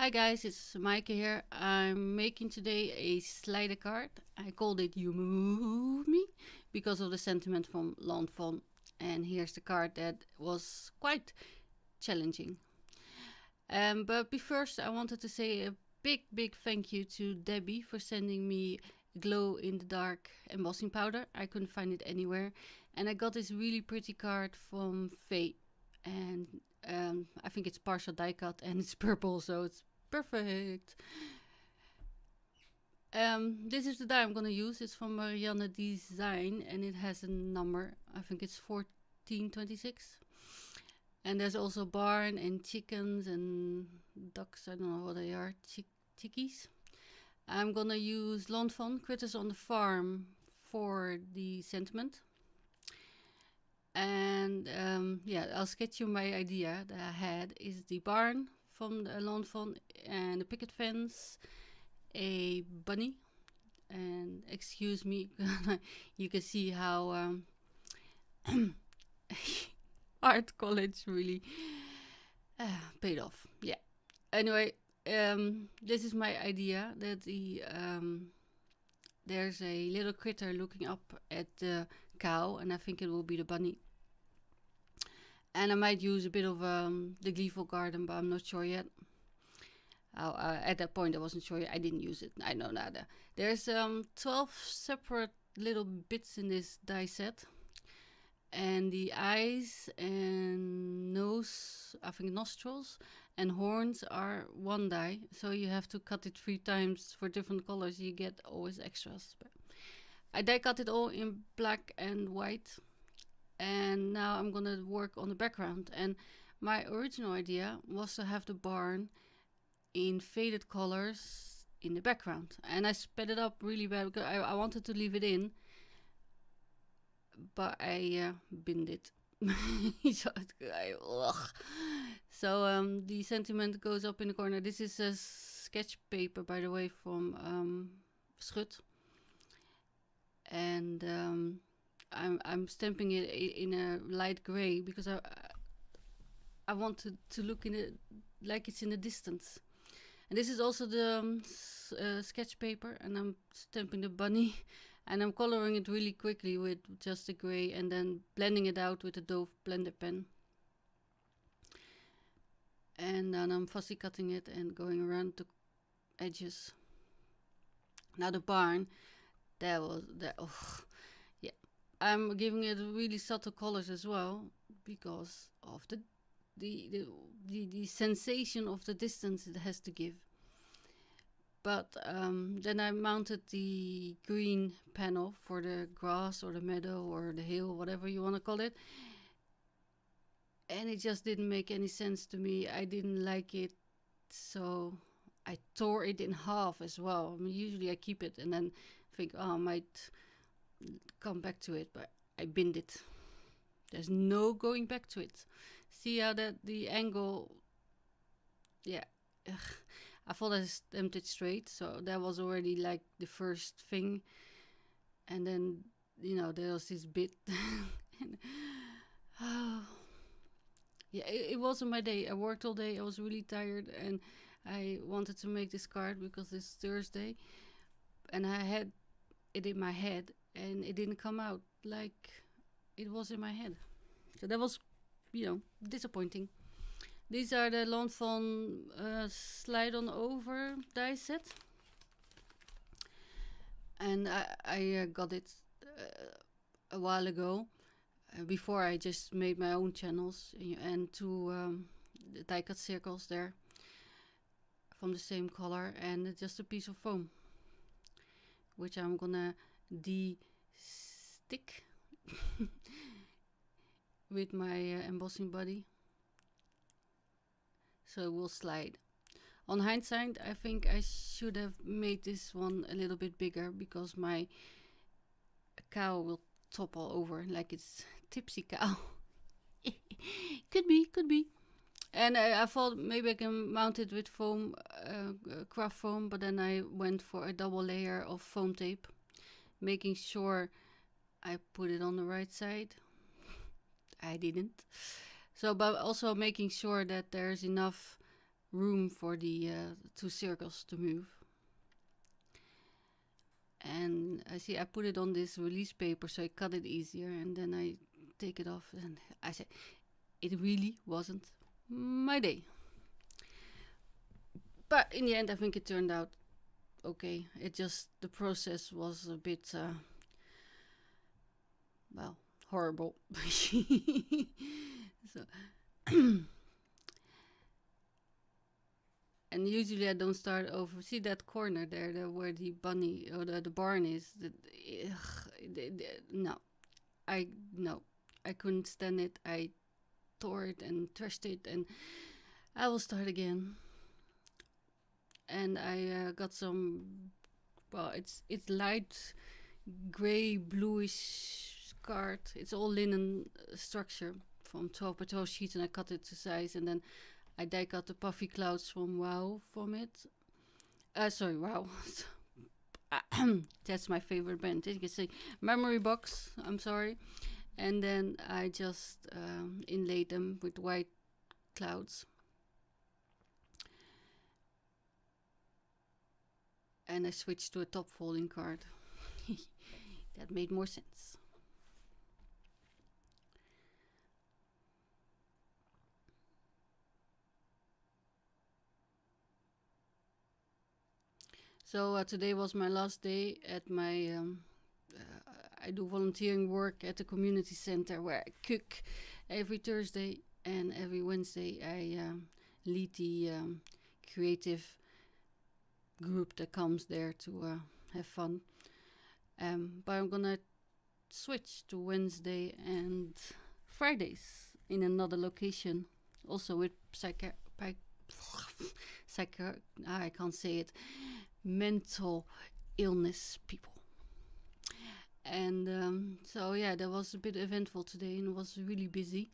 Hi guys, it's Maaike here. I'm making today a slider card. I called it You Move Me because of the sentiment from Lawn Fawn. And here's the card that was quite challenging. But first I wanted to say a big thank you to Debbie for sending me glow in the dark embossing powder. I couldn't find it anywhere. And I got this really pretty card from Faye. And I think it's partial die cut and it's purple, so it's perfect. This is the die I'm gonna use. It's from Marianne Design and it has a number. I think it's 1426. And there's also barn and chickens and ducks. I don't know what they are. Chickies. I'm gonna use Lawn Fawn, Critters on the Farm for the sentiment. And yeah, I'll sketch you my idea that I had is the barn from the Lawn Fawn and the picket fence, a bunny, and excuse me, you can see how art college really paid off. Yeah. Anyway, this is my idea that there's a little critter looking up at the cow, and I think it will be the bunny. And I might use a bit of the Gleeful Garden, but I'm not sure yet. At that point, I wasn't sure. I didn't use it. I know nada. There's 12 separate little bits in this die set. And the eyes and nose, I think nostrils, and horns are one die. So you have to cut it 3 times for different colors. You get always extras. But I die cut it all in black and white. And now I'm gonna work on the background. And my original idea was to have the barn in faded colors in the background. And I sped it up really bad because I wanted to leave it in. But I binned it. So the sentiment goes up in the corner. This is a sketch paper, by the way, from Schut. And I'm stamping it in a light gray because I want to look in it like it's in the distance. And this is also the sketch paper, and I'm stamping the bunny, and I'm coloring it really quickly with just the gray, and then blending it out with the Dove blender pen. And then I'm fussy cutting it and going around the edges. Now the barn, that was that. Oh, yeah. I'm giving it really subtle colors as well because of the sensation of the distance it has to give. But then I mounted the green panel for the grass or the meadow or the hill, whatever you want to call it. And it just didn't make any sense to me. I didn't like it, so I tore it in half as well. I mean, usually I keep it and then think, oh, I might come back to it, but I binned it. There's no going back to it. See how that the angle, yeah. Ugh. I thought I stamped it straight, so that was already like the first thing. And then, you know, there was this bit. Oh. Yeah, it wasn't my day. I worked all day. I was really tired, and I wanted to make this card because it's Thursday, and I had it in my head, and it didn't come out like it was in my head. So that was, you know, disappointing. These are the Lawn Fawn slide on over die set. And I got it a while ago, before I just made my own channels, and 2 die cut circles there from the same color, and just a piece of foam, which I'm gonna de-stick with my embossing buddy. So it will slide. On hindsight, I think I should have made this one a little bit bigger because my cow will topple over like it's tipsy cow. Could be. And I thought maybe I can mount it with foam, craft foam, but then I went for a double layer of foam tape, making sure I put it on the right side. I didn't. So, but also making sure that there's enough room for the 2 circles to move. And I put it on this release paper so I cut it easier, and then I take it off, and I said, it really wasn't my day. But in the end, I think it turned out okay. It just, the process was a bit, well, horrible. So, and usually I don't start over. See that corner there, where the bunny or the barn is? No, I couldn't stand it. I tore it and trashed it, and I will start again. And I got some. Well, it's light gray bluish card. It's all linen structure from 12 by 12 sheets, and I cut it to size, and then I die cut the puffy clouds from Wow from it. Sorry, Wow. That's my favorite band. You can say Memory Box. I'm sorry. And then I just inlaid them with white clouds. And I switched to a top folding card. That made more sense. So today was my last day at my. I do volunteering work at the community center where I cook every Thursday, and every Wednesday I lead the creative group that comes there to have fun. But I'm gonna switch to Wednesday and Fridays in another location, also with I can't say it, mental illness people. And so yeah, that was a bit eventful today, and was really busy.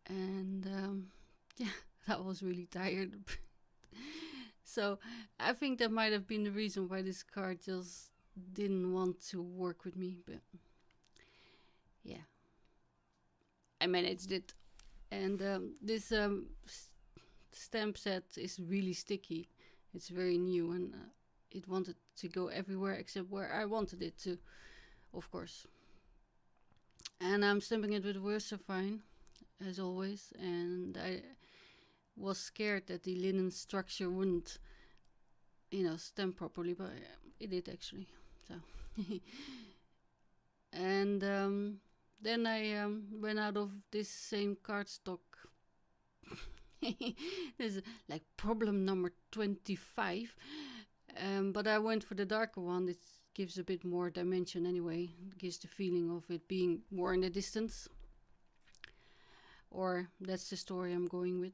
And yeah, that was really tired. So I think that might have been the reason why this card just didn't want to work with me. But yeah, I managed it. And this stamp set is really sticky. It's very new, and it wanted to go everywhere except where I wanted it to, of course. And I'm stamping it with Versafine, as always. And I was scared that the linen structure wouldn't, stamp properly, but it did actually. So, and then I ran out of this same cardstock. This is like problem number 25. But I went for the darker one. It gives a bit more dimension anyway. It gives the feeling of it being more in the distance. Or that's the story I'm going with.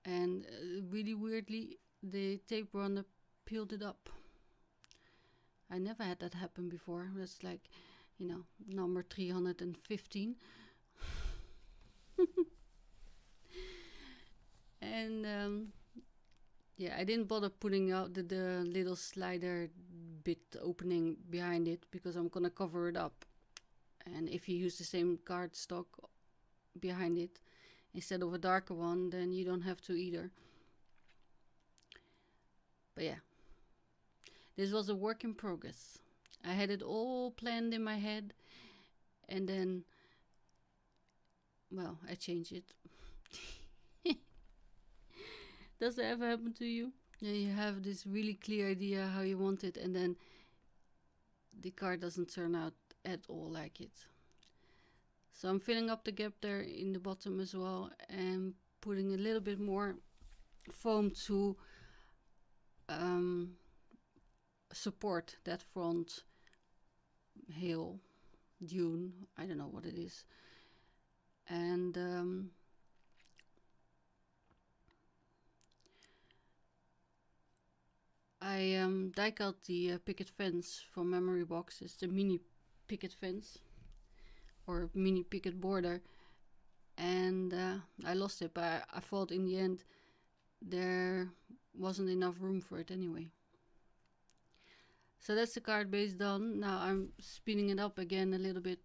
And really weirdly, the tape runner peeled it up. I never had that happen before. That's like, number 315. And yeah, I didn't bother putting out the little slider bit opening behind it, because I'm gonna cover it up. And if you use the same cardstock behind it instead of a darker one, then you don't have to either. But yeah, this was a work in progress. I had it all planned in my head, and then, well, I changed it. Does that ever happen to you? Yeah, you have this really clear idea how you want it, and then the card doesn't turn out at all like it. So I'm filling up the gap there in the bottom as well, and putting a little bit more foam to support that front hail, dune, I don't know what it is. And I die cut the picket fence from Memory Box. It's the mini picket fence, or mini picket border, and I lost it, but I thought in the end there wasn't enough room for it anyway. So that's the card base done. Now I'm speeding it up again a little bit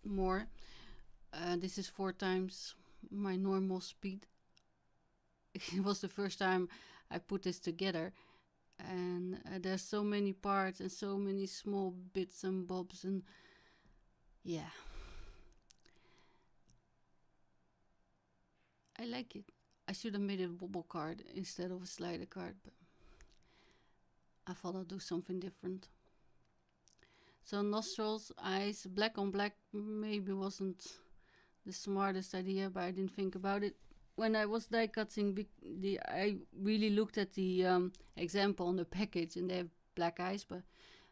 more. This is 4 times my normal speed. It was the first time I put this together, and there's so many parts and so many small bits and bobs, and yeah, I like it. I should have made it a bubble card instead of a slider card, but I thought I'd do something different. So nostrils, eyes, black on black maybe wasn't the smartest idea, but I didn't think about it. When I was die cutting, I really looked at the example on the package, and they have black eyes, but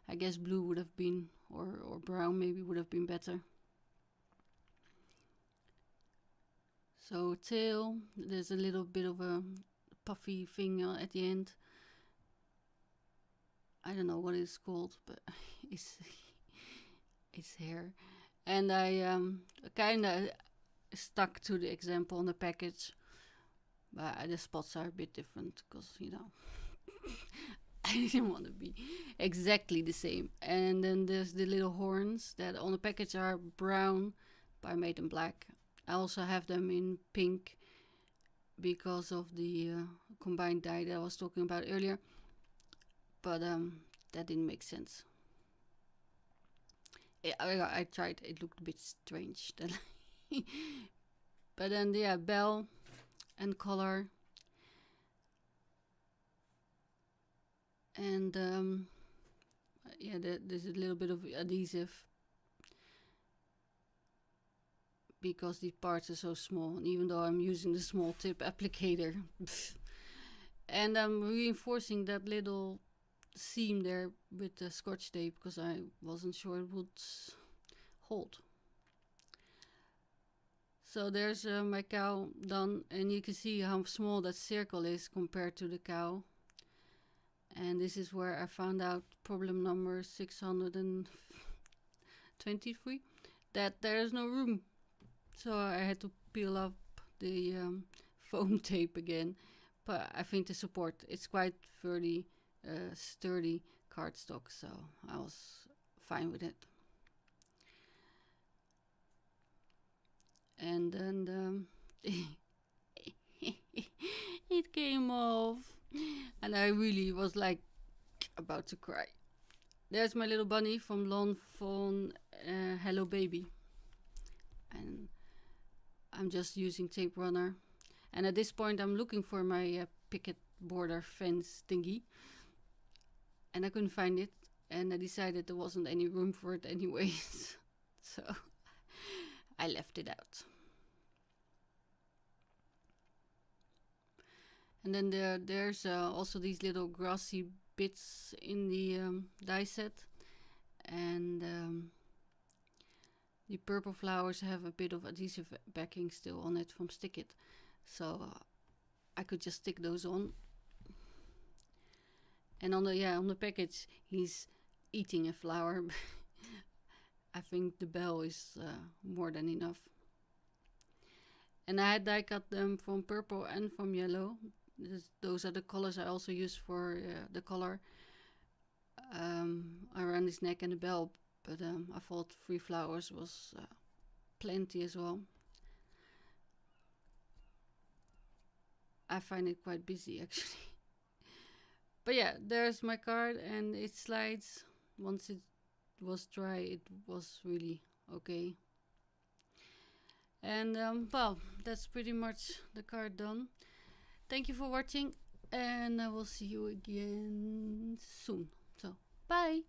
I guess blue would have been, or brown maybe would have been better. So tail, there's a little bit of a puffy thing at the end. I don't know what it's called, but it's it's hair. And I kind of stuck to the example on the package, but the spots are a bit different because, you know, I didn't want to be exactly the same. And then there's the little horns that on the package are brown, but I made them black. I also have them in pink because of the combined dye that I was talking about earlier, but that didn't make sense. I tried, it looked a bit strange then. But then, yeah, bell and collar. And yeah, there's a little bit of adhesive because these parts are so small, and even though I'm using the small tip applicator. And I'm reinforcing that little seam there with the scotch tape because I wasn't sure it would hold. So there's my cow done, and you can see how small that circle is compared to the cow. And this is where I found out problem number 623, that there is no room. So I had to peel up the foam tape again. But I think the support, it's quite fairly sturdy cardstock, so I was fine with it. And then it came off, and I really was like about to cry. There's my little bunny from Lon von Hello Baby, and I'm just using tape runner. And at this point I'm looking for my picket border fence thingy, and I couldn't find it, and I decided there wasn't any room for it anyways. So I left it out. And then there's also these little grassy bits in the die set, and the purple flowers have a bit of adhesive backing still on it from Stick It, so I could just stick those on. And on the package he's eating a flower. I think the bell is more than enough. And I had die cut them from purple and from yellow. Those are the colors I also use for the collar around his neck and the bell. But I thought 3 flowers was plenty as well. I find it quite busy actually. But yeah, there's my card, and it slides. Once it was dry, it was really okay. And well, that's pretty much the card done. Thank you for watching, and I will see you again soon. So, bye!